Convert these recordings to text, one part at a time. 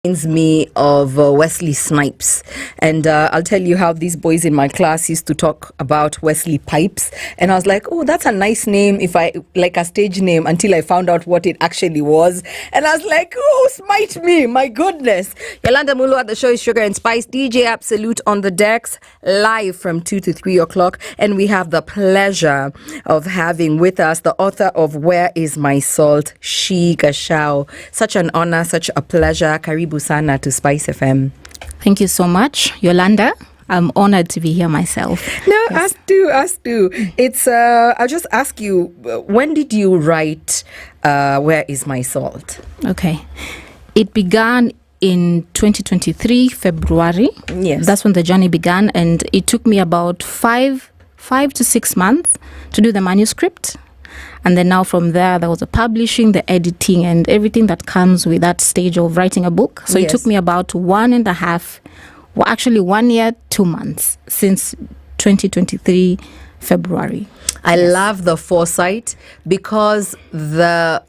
Reminds me of Wesley Snipes, and I'll tell you how these boys in my class used to talk about Wesley Pipes, and I was like, oh, that's a nice name, if I like a stage name, until I found out what it actually was, and I was like, oh, smite me, my goodness. Yolanda, Mulwa, the show is Sugar and Spice, DJ Absolute on the decks, live from 2 to 3 o'clock, and we have the pleasure of having with us the author of Where Is My Salt, Shee Gachau. Such an honor, such a pleasure. Karibu sana to SpiceFM. Thank you so much, Yolanda. I'm honored to be here myself. No, yes. us too. It's I'll just ask you, when did you write Where Is My Salt? Okay. It began in 2023, February. Yes. That's when the journey began, and it took me about five to 6 months to do the manuscript. And then now from there was the publishing, the editing, and everything that comes with that stage of writing a book. So It took me about 1 year, 2 months since 2023, February. I love the foresight, because the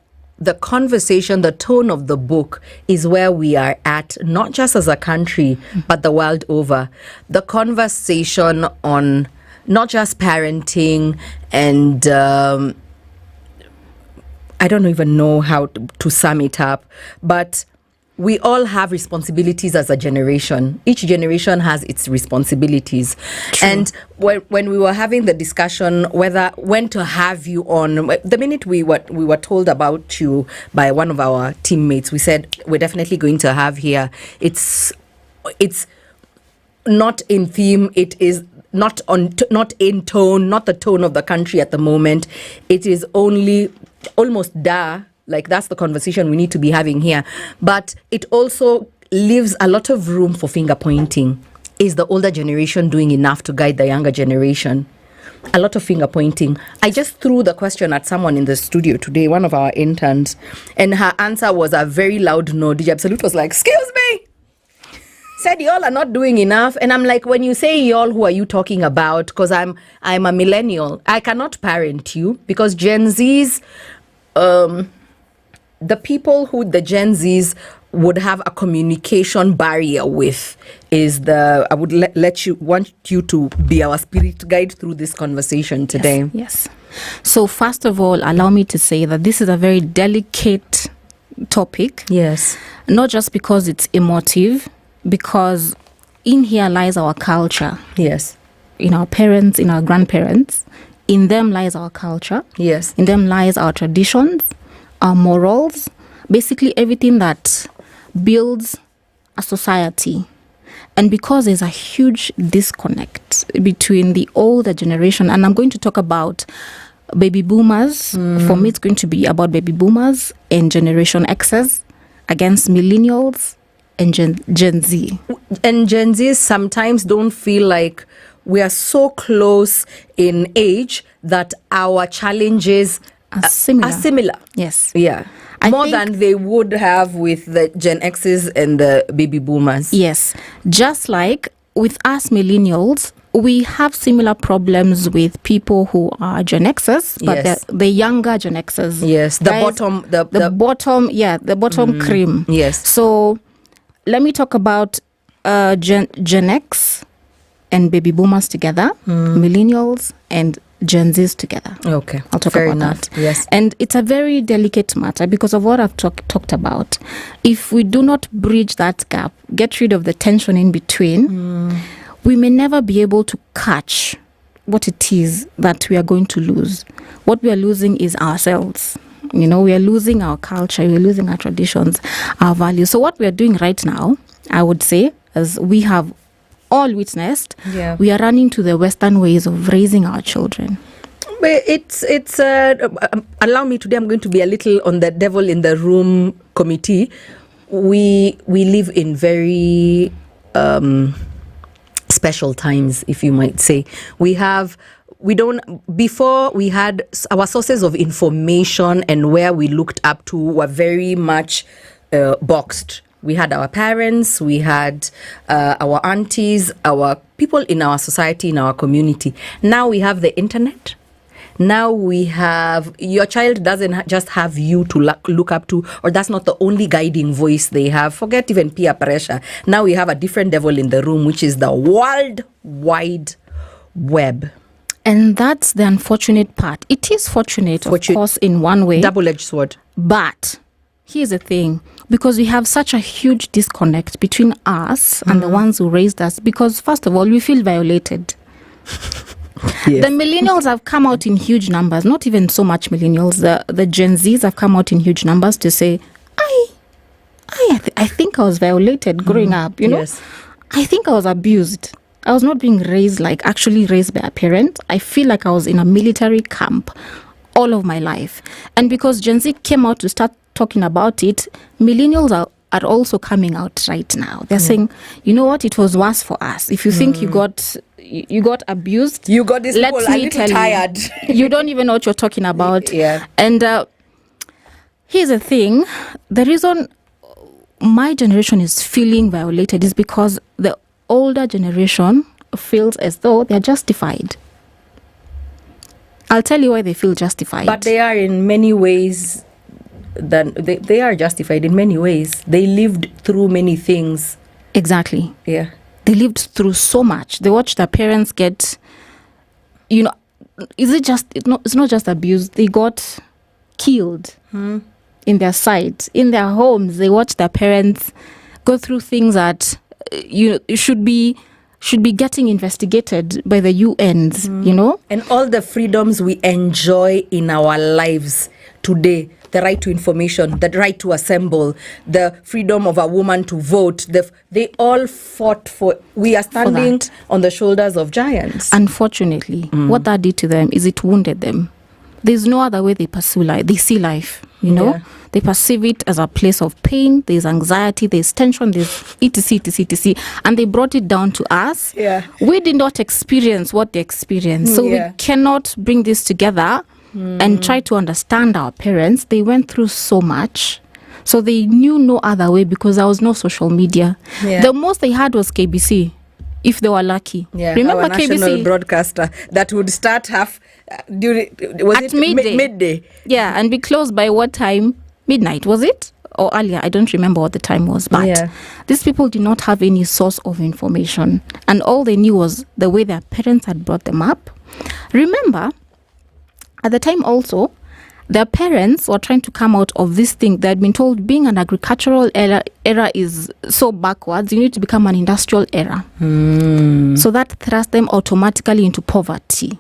conversation, the tone of the book is where we are at, not just as a country, but the world over. The conversation on not just parenting and I don't even know how to sum it up, but we all have responsibilities as a generation. Each generation has its responsibilities. True. And when we were having the discussion when to have you on, the minute we were told about you by one of our teammates, we said, we're definitely going to have here. It's not in theme. It is not in tone, not the tone of the country at the moment. It is almost like that's the conversation we need to be having here. But it also leaves a lot of room for finger pointing. Is the older generation doing enough to guide the younger generation? A lot of finger pointing. I just threw the question at someone in the studio today, one of our interns, and her answer was a very loud no. DJ Absolute was like, excuse me, said y'all are not doing enough. And I'm like, when you say y'all, who are you talking about? Because I'm a millennial. I cannot parent you, because Gen Zs, the people who the Gen Zs would have a communication barrier with I would want you to be our spirit guide through this conversation today. Yes. So first of all, allow me to say that this is a very delicate topic. Yes. Not just because it's emotive, because in here lies our culture. Yes. In our parents, in our grandparents, in them lies our culture. Yes. In them lies our traditions, our morals, basically everything that builds a society. And because there's a huge disconnect between the older generation, and I'm going to talk about baby boomers. For me, it's going to be about baby boomers and Generation X's against millennials and Gen Z. And Gen Z sometimes don't feel like we are so close in age that our challenges are similar. Yes. Yeah. More than they would have with the Gen X's and the baby boomers. Yes. Just like with us millennials, we have similar problems with people who are Gen X's, but yes, the younger Gen X's. Yes. The bottom cream. Yes. So let me talk about Gen X and baby boomers together, millennials and Gen Zs together. Okay. I'll talk about that. Yes. And it's a very delicate matter because of what I've talked about. If we do not bridge that gap, get rid of the tension in between, we may never be able to catch what it is that we are going to lose. What we are losing is ourselves. We are losing our culture, we're losing our traditions, our values. So what we are doing right now, I would say, as we have all witnessed, we are running to the Western ways of raising our children. But it's allow me today, I'm going to be a little on the devil in the room committee. We live in very special times, if you might say. Before we had our sources of information and where we looked up to were very much boxed. We had our parents, we had our aunties, our people in our society, in our community. Now we have the internet. Now we have, your child doesn't just have you to look up to, or that's not the only guiding voice they have. Forget even peer pressure. Now we have a different devil in the room, which is the World Wide Web. And that's the unfortunate part. It is fortunate, of course, in one way. Double-edged sword. But here's the thing. Because we have such a huge disconnect between us and the ones who raised us. Because, first of all, we feel violated. Yes. The millennials have come out in huge numbers. Not even so much millennials. The Gen Zs have come out in huge numbers to say, I think I was violated growing up, you know. Yes. I think I was abused. I was not being raised actually raised by a parent. I feel like I was in a military camp all of my life. And because Gen Z came out to start talking about it, millennials are also coming out right now. They're saying, you know what, it was worse for us. If you think you got abused, you got this people a little tired. You don't even know what you're talking about. Yeah. And here's the thing. The reason my generation is feeling violated is because the older generation feels as though they're justified. I'll tell you why they feel justified. But they are in many ways, they are justified in many ways. They lived through many things. Exactly. Yeah. They lived through so much. They watched their parents get, it's not just abuse. They got killed in their sight, in their homes. They watched their parents go through things that, should be getting investigated by the UNs, And all the freedoms we enjoy in our lives today, the right to information, the right to assemble, the freedom of a woman to vote, they all fought for. We are standing on the shoulders of giants. Unfortunately, what that did to them is it wounded them. There's no other way they pursue life. They see life, Yeah. They perceive it as a place of pain. There's anxiety, there's tension, there's etc. And they brought it down to us. Yeah. We did not experience what they experienced. So we cannot bring this together and try to understand our parents. They went through so much. So they knew no other way because there was no social media. Yeah. The most they had was KBC, if they were lucky. Yeah. Remember our national KBC? broadcaster that would start midday? Yeah, and be closed by what time? Midnight, was it? Or earlier? I don't remember what the time was. But these people did not have any source of information. And all they knew was the way their parents had brought them up. Remember, at the time also, their parents were trying to come out of this thing. They had been told being an agricultural era is so backwards. You need to become an industrial era. So that thrust them automatically into poverty.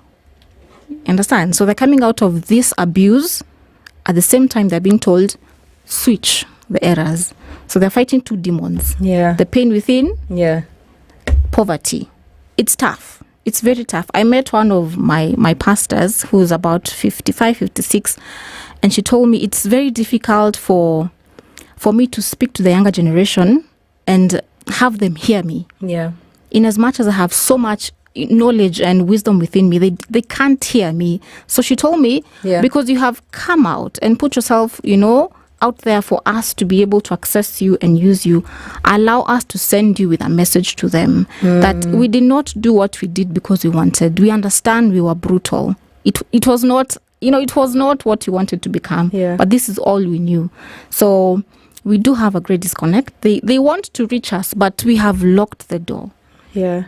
Understand? So they're coming out of this abuse. At the same time, they're being told, switch the eras. So they're fighting two demons. Yeah. The pain within. Yeah. Poverty. It's tough. It's very tough. I met one of my pastors who's about 55, 56, and she told me it's very difficult for me to speak to the younger generation and have them hear me. Yeah. In as much as I have so much knowledge and wisdom within me, they can't hear me. So she told me, because you have come out and put yourself, out there for us to be able to access you and use you, allow us to send you with a message to them that we did not do what we did because we wanted. We understand we were brutal. It was not, it was not what you wanted to become, but this is all we knew. So we do have a great disconnect. They want to reach us, but we have locked the door. Yeah.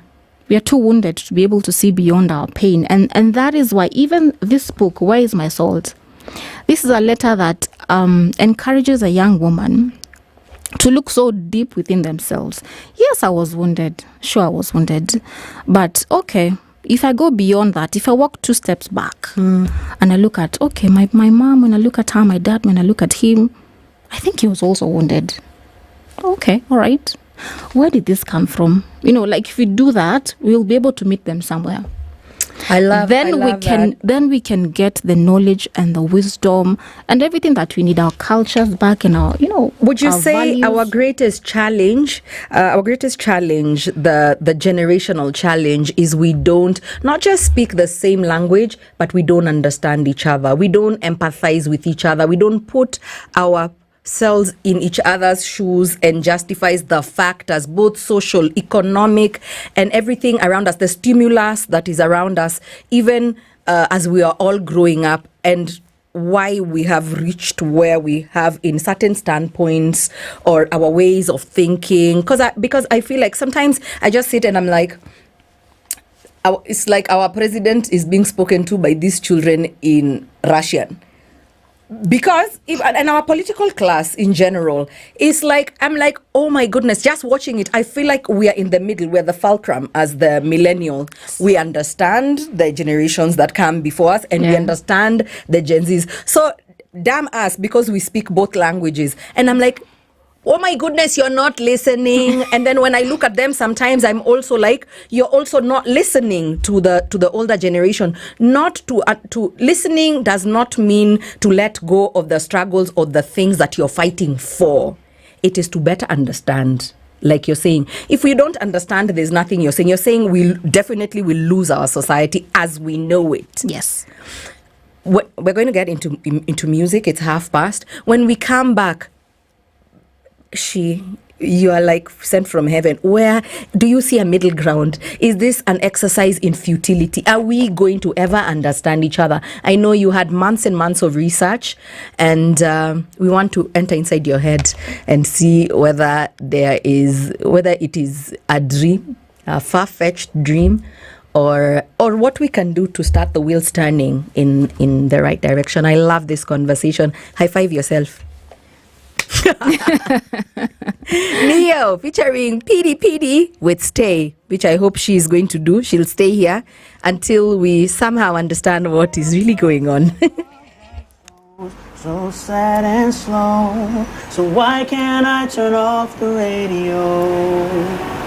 We are too wounded to be able to see beyond our pain. And that is why even this book, Where is My Salt? This is a letter that encourages a young woman to look so deep within themselves. Yes, I was wounded. Sure, I was wounded. But okay, if I go beyond that, if I walk 2 steps back and I look at, okay, my mom, when I look at her, my dad, when I look at him, I think he was also wounded. Okay, all right. Where did this come from? If we do that, we'll be able to meet them somewhere. Then we can get the knowledge and the wisdom and everything that we need, our cultures back and our, Would you say values. our greatest challenge, the generational challenge is we don't not just speak the same language, but we don't understand each other. We don't empathize with each other. We don't put ourselves in each other's shoes and justifies the factors, both social, economic, and everything around us, the stimulus that is around us, even as we are all growing up, and why we have reached where we have in certain standpoints or our ways of thinking. Because I feel like sometimes I just sit and I'm like, it's like our president is being spoken to by these children in Russian. Because and our political class in general is like, I'm like, oh my goodness, just watching it, I feel like we are in the middle. We're the fulcrum as the millennial. We understand the generations that come before us, and we understand the Gen Zs. So damn us, because we speak both languages. And I'm like, oh my goodness, you're not listening. And then when I look at them, sometimes I'm also like, you're also not listening to the older generation. Not to listening does not mean to let go of the struggles or the things that you're fighting for. It is to better understand. Like you're saying, if we don't understand, there's nothing you're saying. You're saying we definitely will lose our society as we know it. Yes. We're going to get into music. It's past. When we come back, Shee, you are like sent from heaven. Where do you see a middle ground? Is this an exercise in futility? Are we going to ever understand each other? I know you had months and months of research, and we want to enter inside your head and see whether it is a dream, a far-fetched dream, or what we can do to start the wheels turning in the right direction. I love this conversation. High five yourself. Neo featuring PD with Stay, which I hope she is going to do. She'll stay here until we somehow understand what is really going on. So sad and slow. So why can't I turn off the radio?